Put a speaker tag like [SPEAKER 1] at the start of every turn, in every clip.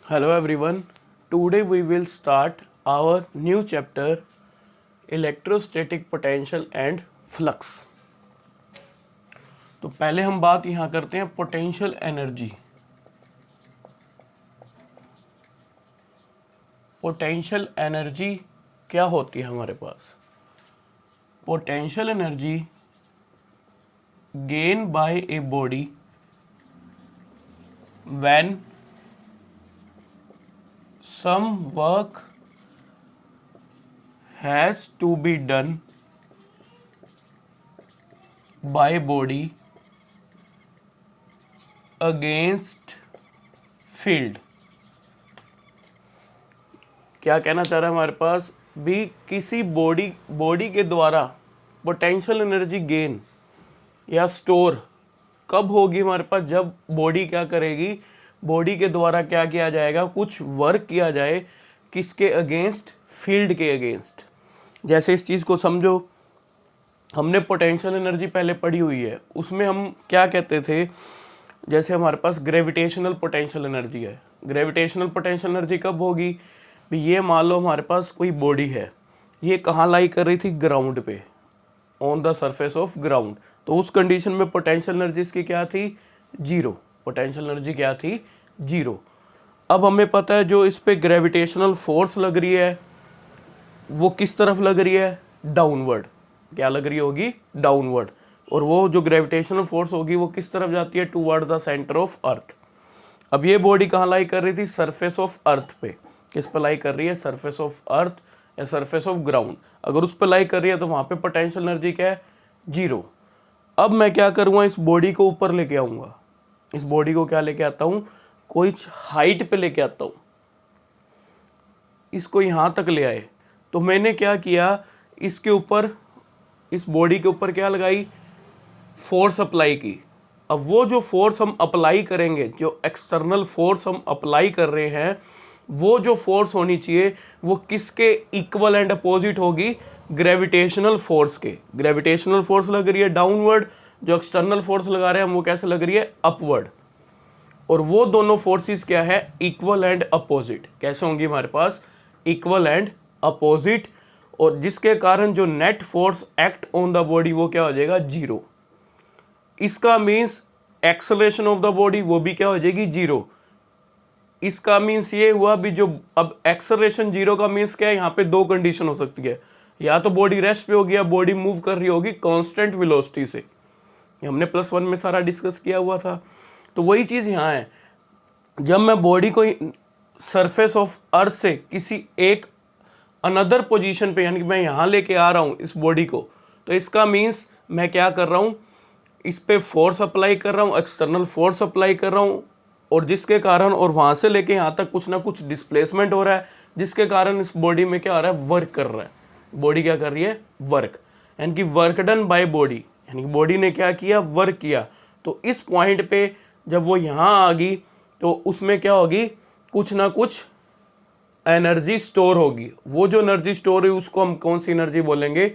[SPEAKER 1] Hello everyone. Today we will start our new chapter electrostatic potential and flux. तो पहले हम बात यहाँ करते हैं पोटेंशियल एनर्जी। पोटेंशियल एनर्जी क्या होती है हमारे पास? Potential energy gain by a body when some work has to be done by body against field। क्या कहना चाह रहा है हमारे पास भी, किसी बॉडी के द्वारा पोटेंशियल एनर्जी गेन या स्टोर कब होगी हमारे पास? जब बॉडी क्या करेगी, बॉडी के द्वारा क्या किया जाएगा, कुछ वर्क किया जाए किसके अगेंस्ट? फील्ड के अगेंस्ट। जैसे इस चीज़ को समझो, हमने पोटेंशियल एनर्जी पहले पढ़ी हुई है, उसमें हम क्या कहते थे, जैसे हमारे पास ग्रेविटेशनल पोटेंशियल एनर्जी है। ग्रेविटेशनल पोटेंशियल एनर्जी कब होगी? ये मान लो हमारे पास कोई बॉडी है, ये कहाँ लाई कर रही थी? ग्राउंड पे, on the surface of ground. तो उस कंडीशन में पोटेंशियल एनर्जी इसकी क्या थी? जीरो। पोटेंशियल एनर्जी क्या थी? जीरो। अब हमें पता है जो इस पे ग्रेविटेशनल फोर्स लग रही है वो किस तरफ लग रही है? डाउनवर्ड। क्या लग रही होगी? डाउनवर्ड। और वो जो ग्रेविटेशनल फोर्स होगी वो किस तरफ जाती है? Toward the centre of earth. अब ये बॉडी कहाँ लाई कर रही थी? सरफेस ऑफ अर्थ पे। किस पे लाई कर रही है? सरफेस ऑफ अर्थ या सरफेस ऑफ ग्राउंड। अगर उस पर लाई कर रही है तो वहाँ पे पोटेंशियल एनर्जी क्या है? जीरो। अब मैं क्या करूँगा, इस बॉडी को ऊपर लेके आऊँगा। इस बॉडी को क्या लेके आता हूँ? कोई हाइट पे लेके आता हूँ। इसको यहाँ तक ले आए तो मैंने क्या किया, इसके ऊपर, इस बॉडी के ऊपर क्या लगाई? फोर्स अप्लाई की। अब वो जो फोर्स हम अप्लाई करेंगे, जो एक्सटर्नल फोर्स हम अप्लाई कर रहे हैं, वो जो फोर्स होनी चाहिए वो किसके इक्वल एंड अपोजिट होगी? ग्रेविटेशनल फोर्स के। ग्रेविटेशनल फोर्स लग रही है डाउनवर्ड, जो एक्सटर्नल फोर्स लगा रहे हैं हम वो कैसे लग रही है? अपवर्ड। और वो दोनों फोर्सेस क्या है? Equal and opposite. कैसे होंगी हमारे पास? Equal and opposite. और जिसके कारण जो net force act on the body वो क्या हो जाएगा? जीरो। इसका means acceleration of the body वो भी क्या हो जाएगी? जीरो। इसका मीन्स ये हुआ भी, जो अब एक्सेलरेशन जीरो का मीन्स क्या है? यहाँ पे दो कंडीशन हो सकती है, या तो बॉडी रेस्ट पे होगी या बॉडी मूव कर रही होगी कांस्टेंट वेलोसिटी से। हमने +1 में सारा डिस्कस किया हुआ था। तो वही चीज़ यहाँ है, जब मैं बॉडी को सरफेस ऑफ अर्थ से किसी एक अनदर पोजीशन पे, यानी कि मैं यहाँ लेके आ रहा हूँ इस बॉडी को, तो इसका मीन्स मैं क्या कर रहा हूँ? इस पे फोर्स अप्लाई कर रहा हूँ, एक्सटर्नल फोर्स अप्लाई कर रहा हूँ, और जिसके कारण, और वहाँ से लेके यहाँ तक कुछ ना कुछ डिस्प्लेसमेंट हो रहा है, जिसके कारण इस बॉडी में क्या हो रहा है? वर्क कर रहा है। बॉडी क्या कर रही है? वर्क। यानी कि वर्क डन बाय बॉडी, यानी कि बॉडी ने क्या किया? वर्क किया। तो इस पॉइंट पे जब वो यहाँ आ गई तो उसमें क्या होगी? कुछ ना कुछ एनर्जी स्टोर होगी। वो जो एनर्जी स्टोर है उसको हम कौन सी एनर्जी बोलेंगे?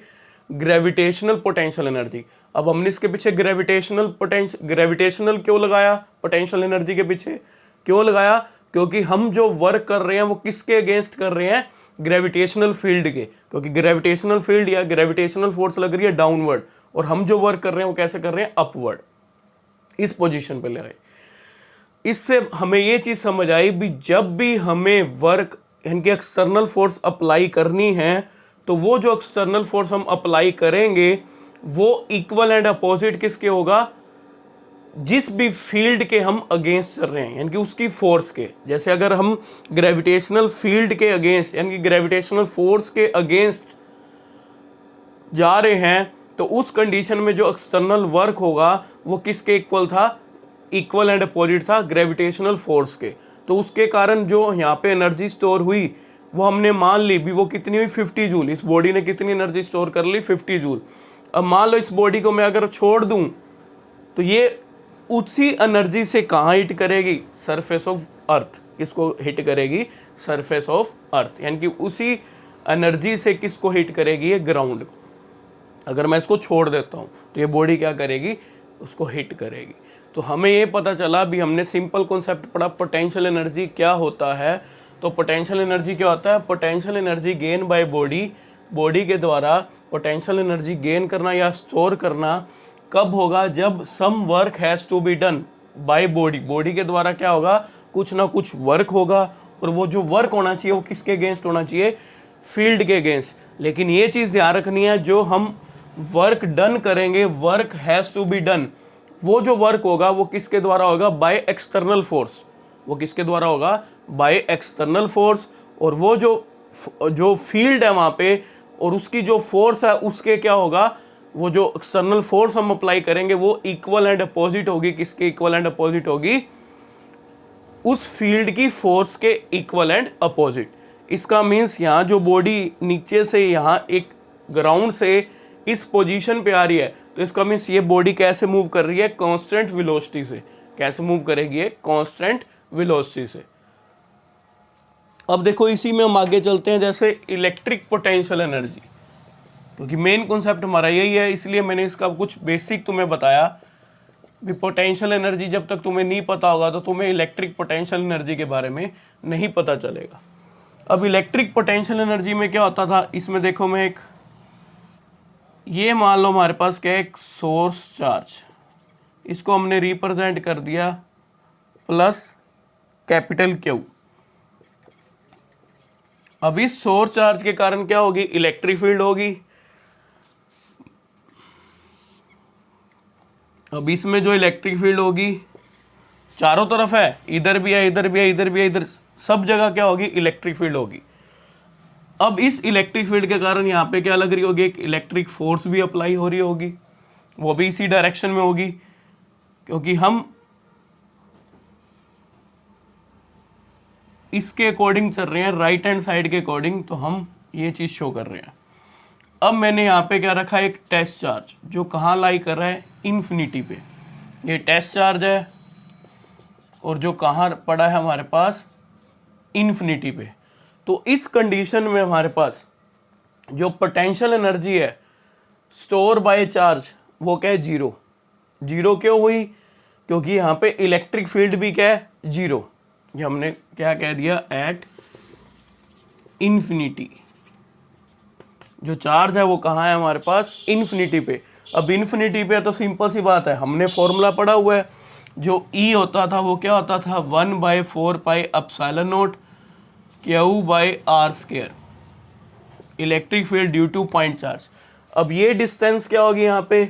[SPEAKER 1] Gravitational potential energy. अब हमने इसके पीछे ग्रेविटेशनल क्यों लगाया? पोटेंशियल एनर्जी के पीछे क्यों लगाया? क्योंकि हम जो वर्क कर रहे हैं वो किसके अगेंस्ट कर रहे हैं? ग्रेविटेशनल फील्ड के। क्योंकि ग्रेविटेशनल फील्ड या ग्रेविटेशनल फोर्स लग रही है डाउनवर्ड, और हम जो वर्क कर रहे हैं वो कैसे कर रहे हैं? अपवर्ड। इस पोजीशन पे ले आए। इससे हमें ये चीज समझ आई भी, जब भी हमें वर्क यानी कि एक्सटर्नल फोर्स अप्लाई करनी है तो वो जो एक्सटर्नल फोर्स हम अप्लाई करेंगे वो इक्वल एंड अपोजिट किसके होगा? जिस भी फील्ड के हम अगेंस्ट कर रहे हैं, यानी कि उसकी फोर्स के। जैसे अगर हम ग्रेविटेशनल फील्ड के अगेंस्ट, यानी कि ग्रेविटेशनल फोर्स के अगेंस्ट जा रहे हैं, तो उस कंडीशन में जो एक्सटर्नल वर्क होगा वो किसके इक्वल था? इक्वल एंड अपोजिट था ग्रेविटेशनल फोर्स के। तो उसके कारण जो यहाँ पे एनर्जी स्टोर हुई वो हमने मान ली भी, वो कितनी हुई? 50 जूल। इस बॉडी ने कितनी एनर्जी स्टोर कर ली? 50 जूल। अब मान लो इस बॉडी को मैं अगर छोड़ दूं तो ये उसी एनर्जी से कहाँ हिट करेगी? Surface of earth. किसको हिट करेगी? Surface of earth. यानी कि उसी एनर्जी से किसको हिट करेगी? ये ग्राउंड को। अगर मैं इसको छोड़ देता हूँ तो ये बॉडी क्या करेगी? उसको हिट करेगी। तो हमें ये पता चला, भी हमने सिंपल कॉन्सेप्ट पढ़ा पोटेंशियल एनर्जी क्या होता है। तो पोटेंशियल एनर्जी क्या होता है? Potential energy gain bye body, body के द्वारा पोटेंशियल एनर्जी गेन करना या स्टोर करना कब होगा? जब some work has to be done by body, body के द्वारा क्या होगा? कुछ ना कुछ वर्क होगा, और वो जो वर्क होना चाहिए वो किसके अगेंस्ट होना चाहिए? फील्ड के अगेंस्ट। लेकिन ये चीज़ ध्यान रखनी है, जो हम वर्क डन करेंगे, work has to be done, वो जो वर्क होगा वो किसके द्वारा होगा? By external force. वो किसके द्वारा होगा? By external force. और वो जो फील्ड है वहाँ पे, और उसकी जो फोर्स है उसके क्या होगा? वो जो एक्सटर्नल फोर्स हम अप्लाई करेंगे वो इक्वल एंड अपोजिट होगी। किसके इक्वल एंड अपोजिट होगी? उस फील्ड की फोर्स के इक्वल एंड अपोजिट। इसका मीन्स यहाँ जो बॉडी नीचे से यहाँ एक ग्राउंड से इस पोजीशन पे आ रही है, तो इसका मीन्स ये बॉडी कैसे मूव कर रही है? कांस्टेंट वेलोसिटी से। कैसे मूव करेगी? ये कांस्टेंट वेलोसिटी से। अब देखो इसी में हम आगे चलते हैं, जैसे इलेक्ट्रिक पोटेंशियल एनर्जी, क्योंकि मेन कॉन्सेप्ट हमारा यही है, इसलिए मैंने इसका कुछ बेसिक तुम्हें बताया। भी पोटेंशियल एनर्जी जब तक तुम्हें नहीं पता होगा तो तुम्हें इलेक्ट्रिक पोटेंशियल एनर्जी के बारे में नहीं पता चलेगा। अब इलेक्ट्रिक पोटेंशियल एनर्जी में क्या होता था? इसमें देखो मैं एक, ये मान लो हमारे पास क्या है? एक सोर्स चार्ज, इसको हमने रिप्रेजेंट कर दिया प्लस कैपिटल क्यू। अब इस सोर्स चार्ज के कारण क्या होगी? इलेक्ट्रिक फील्ड होगी। अब इसमें जो इलेक्ट्रिक फील्ड होगी चारों तरफ है, इधर भी है, इधर भी है, इधर भी है, इधर सब जगह क्या होगी? इलेक्ट्रिक फील्ड होगी। अब इस इलेक्ट्रिक फील्ड के कारण यहाँ पे क्या लग रही होगी? एक इलेक्ट्रिक फोर्स भी अप्लाई हो रही होगी, वो भी इसी डायरेक्शन में होगी, क्योंकि हम इसके अकॉर्डिंग चल रहे हैं, राइट हैंड साइड के अकॉर्डिंग, तो हम ये चीज़ शो कर रहे हैं। अब मैंने यहाँ पे क्या रखा है? एक टेस्ट चार्ज, जो कहाँ लाई कर रहा है? इन्फिनिटी पे। ये टेस्ट चार्ज है, और जो कहाँ पड़ा है हमारे पास? इन्फिनिटी पे। तो इस कंडीशन में हमारे पास जो पोटेंशियल एनर्जी है स्टोर बाय चार्ज, वो क्या है? जीरो। जीरो क्यों हुई? क्योंकि यहाँ पे इलेक्ट्रिक फील्ड भी क्या है? जीरो। ये हमने क्या कह दिया? At infinity. जो चार्ज है वो कहाँ है हमारे पास? इन्फिनिटी पे। अब इन्फिनिटी पे तो सिंपल सी बात है, हमने फॉर्मूला पढ़ा हुआ है, जो E होता था वो क्या होता था? 1/4 pi epsilon not Q/r², electric field due two point charge. अब ये डिस्टेंस क्या होगी? यहाँ पे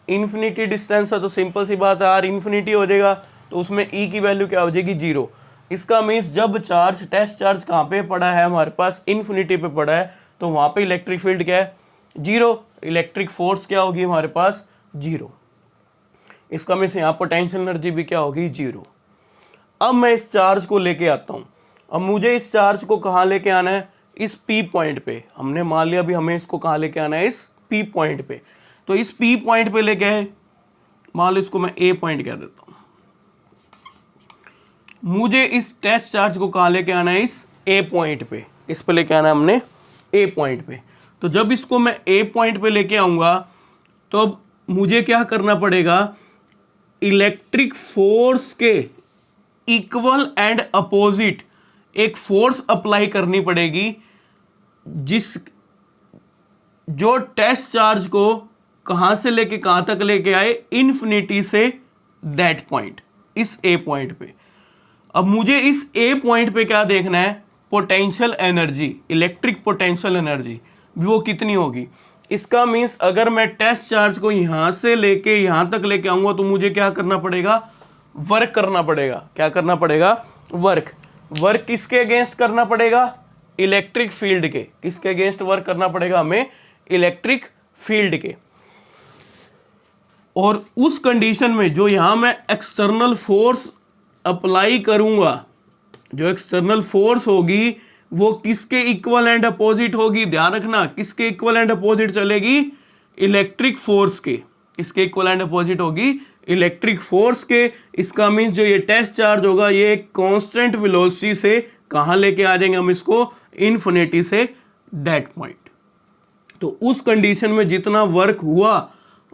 [SPEAKER 1] इन्फिनिटी डिस्टेंस है, तो सिंपल सी बात है, आर इन्फिनिटी हो जाएगा, तो उसमें E की वैल्यू क्या हो जाएगी? जीरो। इसका मीन्स जब चार्ज, टेस्ट चार्ज कहाँ पे पड़ा है हमारे पास? इन्फिनिटी पे पड़ा है, तो वहाँ पे इलेक्ट्रिक फील्ड क्या है? जीरो। इलेक्ट्रिक फोर्स क्या होगी हमारे पास? जीरो। इसका मीन्स यहाँ पोटेंशियल एनर्जी भी क्या होगी? जीरो। अब मैं इस चार्ज को लेके आता हूँ। अब मुझे इस चार्ज को कहाँ लेके आना है? इस P पॉइंट पे। हमने मान लिया भी हमें इसको कहाँ लेके आना है? इस P पॉइंट पे। तो इस P पॉइंट पे लेके आए, मान लो इसको मैं A पॉइंट कह देता हूँ। मुझे इस टेस्ट चार्ज को कहाँ लेके आना है? इस A पॉइंट पे। इस पे लेके आना है हमने A पॉइंट पे। तो जब इसको मैं A पॉइंट पे लेके आऊँगा, तो अब मुझे क्या करना पड़ेगा? इलेक्ट्रिक फोर्स के इक्वल एंड अपोजिट एक फोर्स अप्लाई करनी पड़ेगी, जो टेस्ट चार्ज को कहां से लेके कहां तक लेके आए? इन्फिनिटी से दैट पॉइंट, इस A पॉइंट पे। अब मुझे इस A पॉइंट पे क्या देखना है? Potential energy, electric potential energy वो कितनी होगी। इसका मीन्स अगर मैं टेस्ट चार्ज को यहां से लेके यहां तक लेके आऊंगा, तो मुझे क्या करना पड़ेगा? वर्क करना पड़ेगा। क्या करना पड़ेगा? वर्क। वर्क किसके अगेंस्ट करना पड़ेगा? इलेक्ट्रिक फील्ड के। किसके अगेंस्ट वर्क करना पड़ेगा हमें? इलेक्ट्रिक फील्ड के। और उस कंडीशन में जो यहां मैं एक्सटर्नल फोर्स अप्लाई करूंगा, जो एक्सटर्नल फोर्स होगी वो किसके इक्वल एंड अपोजिट होगी? ध्यान रखना, किसके इक्वल एंड अपोजिट चलेगी? इलेक्ट्रिक फोर्स के। किसके इक्वल एंड अपोजिट होगी? इलेक्ट्रिक फोर्स के। इसका मीन्स जो ये टेस्ट चार्ज होगा ये कांस्टेंट वेलोसिटी से कहां लेके आ जाएंगे हम इसको? Infinity say that point. तो उस कंडीशन में जितना वर्क हुआ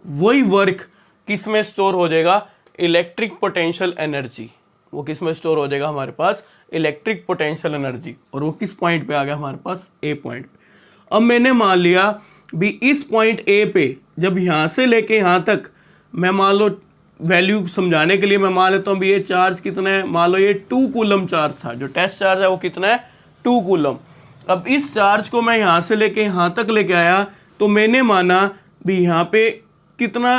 [SPEAKER 1] वही वर्क किस में स्टोर हो जाएगा? इलेक्ट्रिक पोटेंशियल एनर्जी, वो किस में स्टोर हो जाएगा हमारे पास, इलेक्ट्रिक पोटेंशियल एनर्जी, और वो किस पॉइंट पे आ गया हमारे पास, ए पॉइंट पे। अब मैंने मान लिया भी इस पॉइंट ए पे जब यहाँ से लेके यहाँ तक मैं मान लो वैल्यू समझाने के लिए मैं मान लेता हूँ भी ये चार्ज कितना है, मान लो ये 2 कूलम चार्ज था, जो टेस्ट चार्ज है वो कितना है 2 कूलम। अब इस चार्ज को मैं यहाँ से लेके यहाँ तक लेके आया तो मैंने माना भी यहाँ पे कितना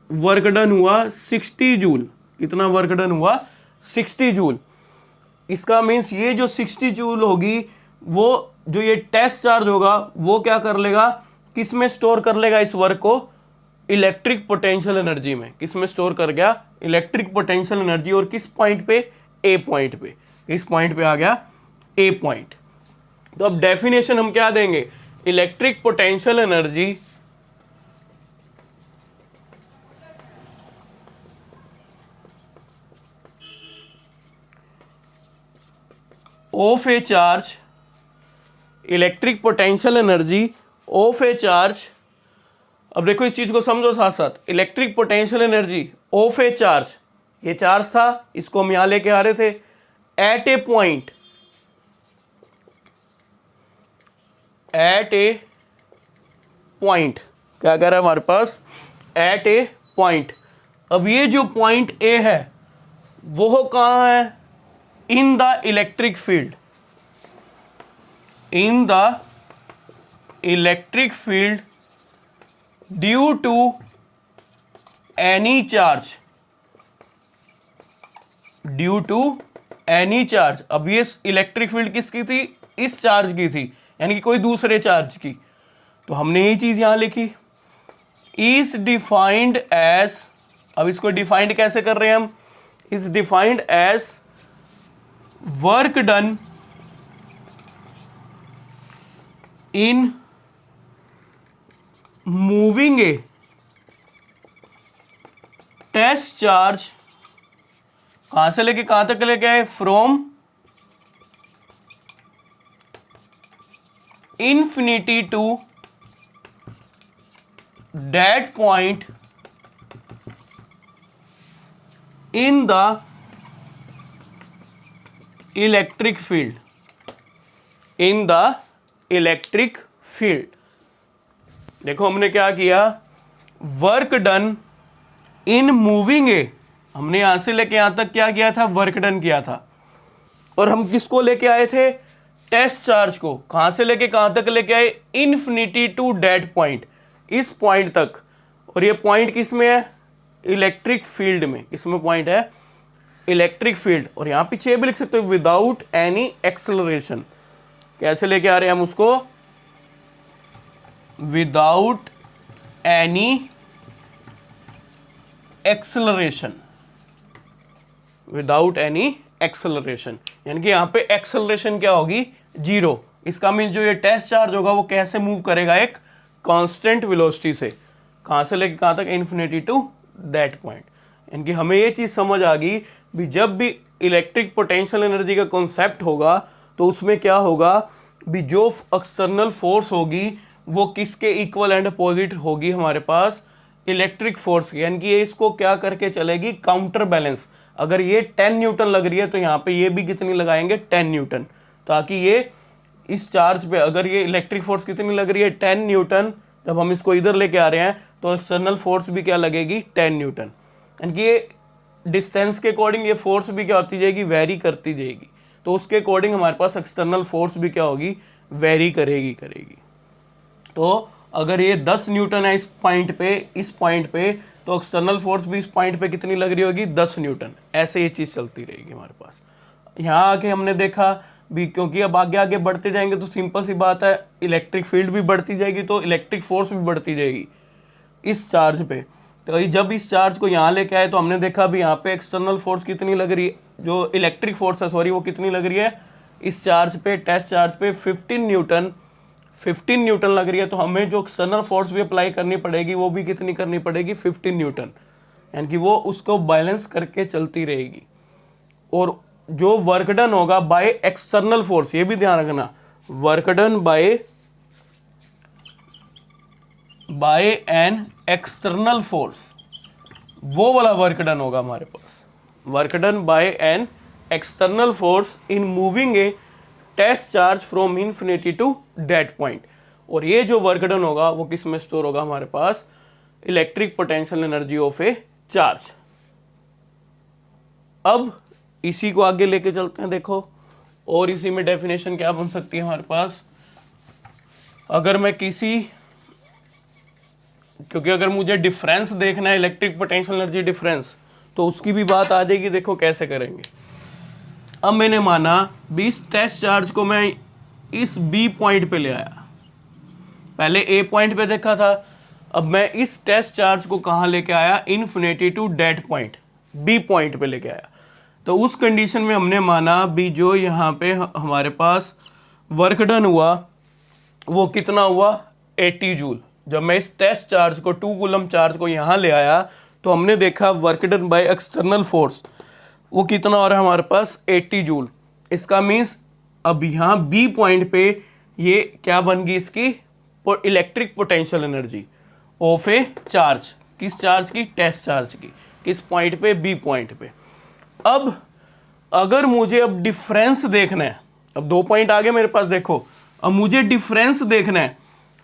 [SPEAKER 1] वर्क डन हुआ 60 जूल, कितना वर्क डन हुआ 60 जूल। इसका मीन्स ये जो 60 जूल होगी वो जो ये टेस्ट चार्ज होगा वो क्या कर लेगा, किस में स्टोर कर लेगा इस वर्क को, इलेक्ट्रिक पोटेंशियल एनर्जी में। किस में स्टोर कर गया, इलेक्ट्रिक पोटेंशियल एनर्जी, और किस पॉइंट पे, ए पॉइंट पे। किस पॉइंट पे आ गया, ए पॉइंट। तो अब डेफिनेशन हम क्या देंगे, electric potential energy of a charge, electric potential energy of a charge. अब देखो इस चीज को समझो साथ साथ, electric potential energy of a charge, ये चार्ज था इसको हम यहां लेके आ रहे थे, एट ए पॉइंट, एट ए पॉइंट, क्या कह रहा है हमारे पास, एट ए पॉइंट। अब ये जो पॉइंट ए है वो कहां है, in the electric field, in the electric field due to any charge, due to any charge. अब ये इलेक्ट्रिक फील्ड किसकी थी, इस चार्ज की थी, यानी कि कोई दूसरे चार्ज की। तो हमने यही चीज यहां लिखी, इज डिफाइंड एज, अब इसको डिफाइंड कैसे कर रहे हैं हम, is defined as work done in moving a test charge, कहां से लेके कहां तक लेके आए, from infinity to that point in the electric field, in the electric field. देखो हमने क्या किया, work done in moving a, हमने यहां से लेके यहां तक क्या किया था, वर्क डन किया था। और हम किसको लेके आए थे, टेस्ट चार्ज को, कहां से लेके कहां तक लेके आए, इन्फिनिटी टू डेट पॉइंट, इस पॉइंट तक। और ये पॉइंट किस में है, इलेक्ट्रिक फील्ड में। किसमें पॉइंट है, इलेक्ट्रिक फील्ड। और यहां पीछे ये भी लिख सकते हो, विदाउट एनी एक्सेलरेशन। कैसे लेके आ रहे हैं हम उसको, without any acceleration, without any acceleration, यानी कि यहां पे एक्सेलरेशन क्या होगी, जीरो। इसका मीन जो ये टेस्ट चार्ज होगा वो कैसे मूव करेगा, एक कांस्टेंट वेलोसिटी से, कहां से लेके कहां तक, इन्फिनिटी टू दैट पॉइंट। यानी कि हमें ये चीज समझ आ गई भी जब भी इलेक्ट्रिक पोटेंशियल एनर्जी का कॉन्सेप्ट होगा तो उसमें क्या होगा भी, जो एक्सटर्नल फोर्स होगी वो किसके इक्वल एंड अपोजिट होगी, हमारे पास इलेक्ट्रिक फोर्स की। यानी कि ये इसको क्या करके चलेगी, काउंटर बैलेंस। अगर ये 10 न्यूटन लग रही है तो यहाँ पे ये भी कितनी लगाएंगे, 10 न्यूटन, ताकि ये इस चार्ज पे, अगर ये इलेक्ट्रिक फोर्स कितनी लग रही है, 10 न्यूटन, जब हम इसको इधर लेके आ रहे हैं तो एक्सटर्नल फोर्स भी क्या लगेगी, 10 न्यूटन। यानी कि ये डिस्टेंस के अकॉर्डिंग ये फोर्स भी क्या होती जाएगी, वेरी करती जाएगी। तो उसके अकॉर्डिंग हमारे पास एक्सटर्नल फोर्स भी क्या होगी, वेरी करेगी। तो अगर ये 10 न्यूटन है इस पॉइंट पे, तो एक्सटर्नल फोर्स भी इस पॉइंट पे कितनी लग रही होगी, 10 न्यूटन। ऐसे ये चीज़ चलती रहेगी हमारे पास। यहाँ आके हमने देखा भी, क्योंकि अब आगे बढ़ते जाएंगे तो सिंपल सी बात है, इलेक्ट्रिक फील्ड भी बढ़ती जाएगी तो इलेक्ट्रिक फोर्स भी बढ़ती जाएगी इस चार्ज पे। तो जब इस चार्ज को यहाँ लेके आए तो हमने देखा भी यहाँ पे एक्सटर्नल फोर्स कितनी लग रही है, जो इलेक्ट्रिक फोर्स है सॉरी, वो कितनी लग रही है इस चार्ज पे, टेस्ट चार्ज पे 15 न्यूटन लग रही है। तो हमें जो एक्सटर्नल फोर्स भी अप्लाई करनी पड़ेगी वो भी कितनी करनी पड़ेगी, 15 न्यूटन। यानी कि वो उसको बैलेंस करके चलती रहेगी। और जो वर्क डन होगा बाय एक्सटर्नल फोर्स, ये भी ध्यान रखना, work done by an external force, वो वाला वर्क डन होगा हमारे पास, work done by an external force in moving a test charge from infinity to that point. और ये जो वर्क डन होगा वो किस में स्टोर होगा हमारे पास, electric potential energy of a charge. अब इसी को आगे लेके चलते हैं, देखो, और इसी में डेफिनेशन क्या बन सकती है हमारे पास, अगर मैं किसी, क्योंकि अगर मुझे डिफरेंस देखना है इलेक्ट्रिक पोटेंशियल एनर्जी डिफरेंस, तो उसकी भी बात आ जाएगी। देखो कैसे करेंगे। अब मैंने माना भी इस टेस्ट चार्ज को मैं इस बी पॉइंट पे ले आया, पहले ए पॉइंट पे देखा था, अब मैं इस टेस्ट चार्ज को कहाँ लेके आया, infinity to that point, B point पे लेके आया। तो उस कंडीशन में हमने माना भी जो यहाँ पे हमारे पास वर्क डन हुआ वो कितना हुआ, 80 जूल। जब मैं इस टेस्ट चार्ज को 2 कूलम चार्ज को यहाँ ले आया तो हमने देखा work done bye external force वो कितना हो रहा है हमारे पास, 80 जूल। इसका मीन्स अब यहाँ बी पॉइंट पे ये क्या बन गई इसकी, electric potential energy of a charge. किस चार्ज की, टेस्ट चार्ज की। किस पॉइंट पे, बी पॉइंट पे। अब अगर मुझे अब डिफरेंस देखना है, अब 2 पॉइंट आगे मेरे पास, देखो अब मुझे डिफरेंस देखना है,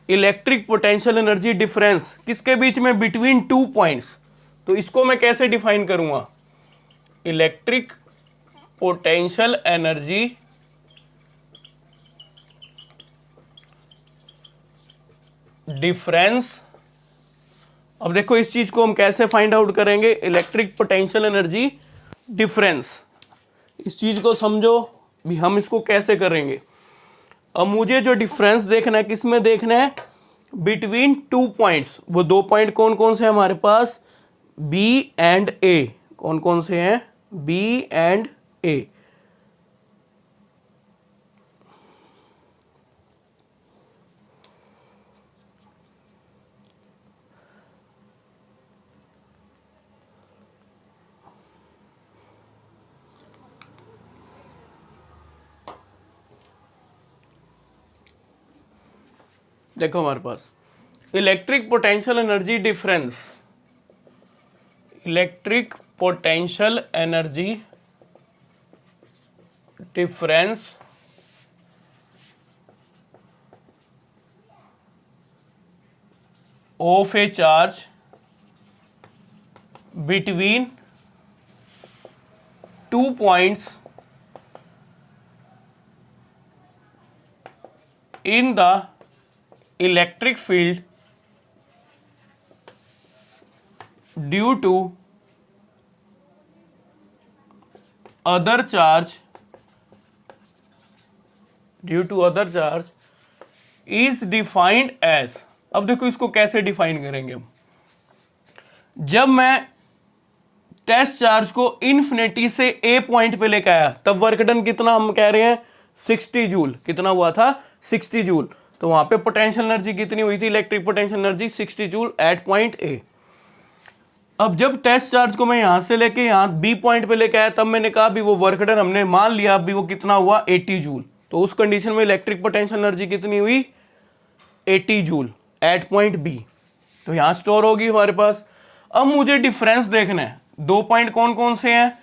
[SPEAKER 1] इलेक्ट्रिक पोटेंशियल एनर्जी डिफरेंस किसके बीच में, बिटवीन 2 पॉइंट्स। तो इसको मैं कैसे डिफाइन करूंगा, इलेक्ट्रिक पोटेंशियल एनर्जी डिफरेंस। अब देखो इस चीज को हम कैसे फाइंड आउट करेंगे, इलेक्ट्रिक पोटेंशियल एनर्जी डिफरेंस। इस चीज को समझो भी हम इसको कैसे करेंगे। अब मुझे जो डिफरेंस देखना है किस में देखना है, बिटवीन 2 पॉइंट्स। वो 2 पॉइंट कौन कौन से हैं हमारे पास, बी एंड ए। कौन कौन से हैं, बी एंड ए। देखो हमारे पास electric potential energy difference, electric potential energy difference of a charge between 2 points in the electric field due to other charge is defined as। अब देखो इसको कैसे डिफाइन करेंगे हम, जब मैं टेस्ट चार्ज को इन्फिनिटी से ए पॉइंट पे लेकर आया तब वर्क डन कितना हम कह रहे हैं, 60 जूल। कितना हुआ था, 60 जूल। तो वहां पे पोटेंशियल एनर्जी कितनी हुई थी, electric potential energy 60 joule at point A. अब जब टेस्ट चार्ज को मैं यहां से लेके यहां बी पॉइंट पे लेके आया तब मैंने कहा भी वो वर्क डन हमने मान लिया अभी वो कितना हुआ, 80 जूल। तो उस कंडीशन में इलेक्ट्रिक पोटेंशियल एनर्जी कितनी हुई, 80 जूल एट पॉइंट बी। तो यहां स्टोर होगी हमारे पास। अब मुझे डिफरेंस देखना है, 2 पॉइंट कौन कौन से हैं,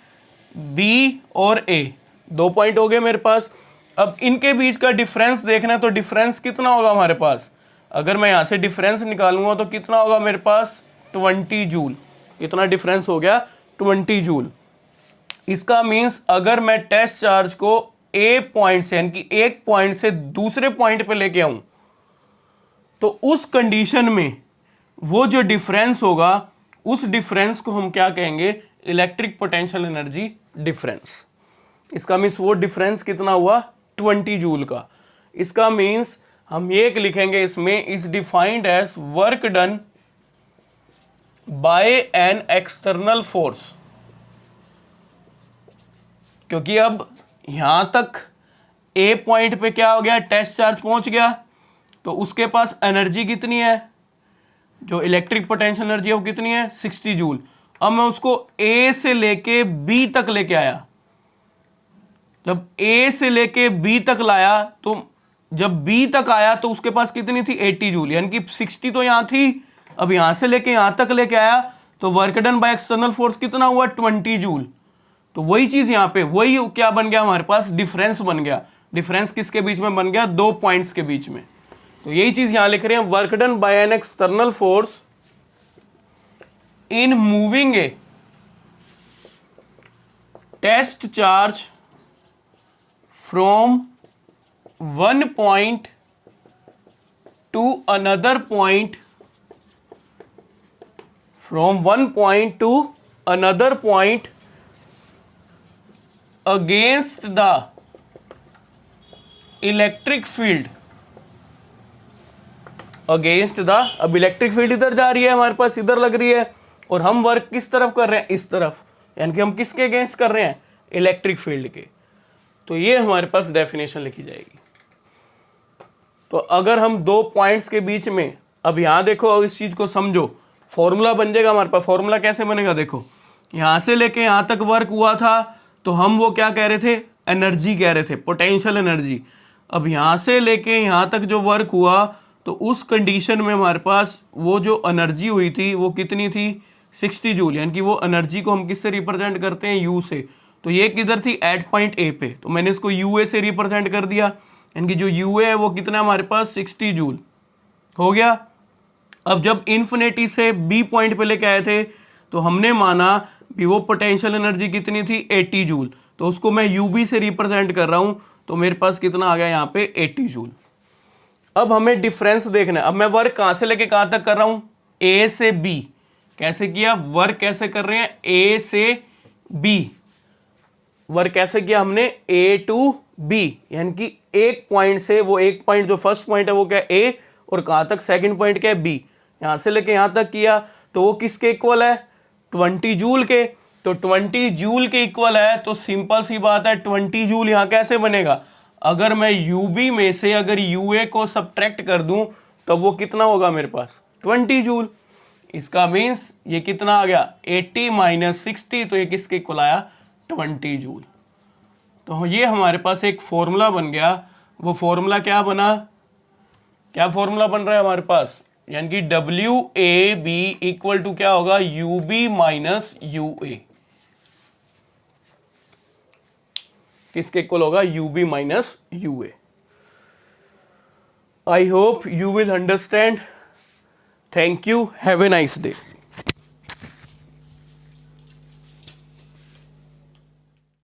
[SPEAKER 1] बी और ए। 2 पॉइंट हो गए मेरे पास। अब इनके बीच का डिफरेंस देखना है, तो डिफरेंस कितना होगा हमारे पास, अगर मैं यहां से डिफरेंस निकालूंगा तो कितना होगा मेरे पास, 20 जूल। इतना डिफरेंस हो गया 20 जूल। इसका मीन्स अगर मैं टेस्ट चार्ज को ए पॉइंट से यानी कि एक पॉइंट से दूसरे पॉइंट पे लेके आऊं तो उस कंडीशन में वो जो डिफरेंस होगा उस डिफरेंस को हम क्या कहेंगे, इलेक्ट्रिक पोटेंशियल एनर्जी डिफरेंस। इसका मीन्स वो डिफरेंस कितना हुआ, 20 जूल का। इसका मीन्स हम ये लिखेंगे इसमें, is defined as work done by an external force. क्योंकि अब यहां तक ए पॉइंट पे क्या हो गया, टेस्ट चार्ज पहुंच गया, तो उसके पास एनर्जी कितनी है, जो इलेक्ट्रिक पोटेंशियल एनर्जी है वो कितनी है, 60 जूल। अब मैं उसको ए से लेके बी तक लेके आया। जब ए से लेके बी तक लाया तो जब बी तक आया तो उसके पास कितनी थी, 80 जूल। यानी कि 60 तो यहां थी, अब यहां से लेके यहां तक लेके आया तो work done bye external force कितना हुआ 20 जूल। तो वही चीज यहाँ पे वही क्या बन गया हमारे पास, डिफरेंस बन गया। डिफरेंस किसके बीच में बन गया, 2 पॉइंट्स के बीच में। तो यही चीज यहां लिख रहे हैं, work done by an external force in moving a test charge from one point to another point, from one point to another point against the electric field, against the, अब इलेक्ट्रिक फील्ड इधर जा रही है हमारे पास, इधर लग रही है, और हम वर्क किस तरफ कर रहे हैं, इस तरफ, यानी कि हम किसके अगेंस्ट कर रहे हैं, इलेक्ट्रिक फील्ड के। तो ये हमारे पास डेफिनेशन लिखी जाएगी। तो अगर हम 2 पॉइंट्स के बीच में, अब यहां देखो इस चीज को समझो, फॉर्मूला बन जाएगा हमारे पास। फॉर्मूला कैसे बनेगा, देखो यहां से लेके यहां तक वर्क हुआ था, तो हम वो क्या कह रहे थे, एनर्जी कह रहे थे, पोटेंशियल एनर्जी। अब यहां से लेके यहां तक जो वर्क हुआ, तो उस कंडीशन में हमारे पास वो जो एनर्जी हुई थी वो कितनी थी, 60 जूल, यानी कि वो एनर्जी को हम किससे रिप्रेजेंट करते हैं, यू से। तो ये किधर थी, एट पॉइंट ए पे, तो मैंने इसको यूए से रिप्रेजेंट कर दिया, यानी कि जो यूए है वो कितना हमारे पास 60 जूल हो गया। अब जब इन्फिनिटी से बी पॉइंट पे लेके आए थे, तो हमने माना भी वो पोटेंशियल एनर्जी कितनी थी, 80 जूल, तो उसको मैं यूबी से रिप्रेजेंट कर रहा हूं, तो मेरे पास कितना आ गया यहाँ पे 80 जूल। अब हमें डिफरेंस देखना है। अब मैं वर्क कहां से लेके कहां तक कर रहा हूं, ए से बी। कैसे किया, वर्क कैसे कर रहे हैं, ए से बी, वर्क कैसे किया हमने, ए टू बी, यानी कि एक पॉइंट से, वो एक पॉइंट जो फर्स्ट पॉइंट है वो क्या ए, और कहां तक सेकंड पॉइंट क्या है, बी, यहां से लेके यहां तक किया, तो वो किसके इक्वल है, 20 जूल के। तो 20 जूल के इक्वल है, तो सिंपल सी बात है 20 जूल यहां कैसे बनेगा, अगर मैं यूबी में से अगर यूए को सब्ट्रैक्ट कर दूं, तो वो कितना होगा मेरे पास, 20 जूल। इसका मीन्स ये कितना आ गया, 80 माइनस 60, तो ये किसके इक्वल आया, 20 जूल। तो ये हमारे पास एक फॉर्मूला बन गया। वो फॉर्मूला क्या बना, क्या फॉर्मूला बन रहा है हमारे पास, यानी कि W A B equal to क्या होगा, U B minus U A, किसके इक्वल होगा, U B minus U A. I hope you will understand. Thank you, have a nice day.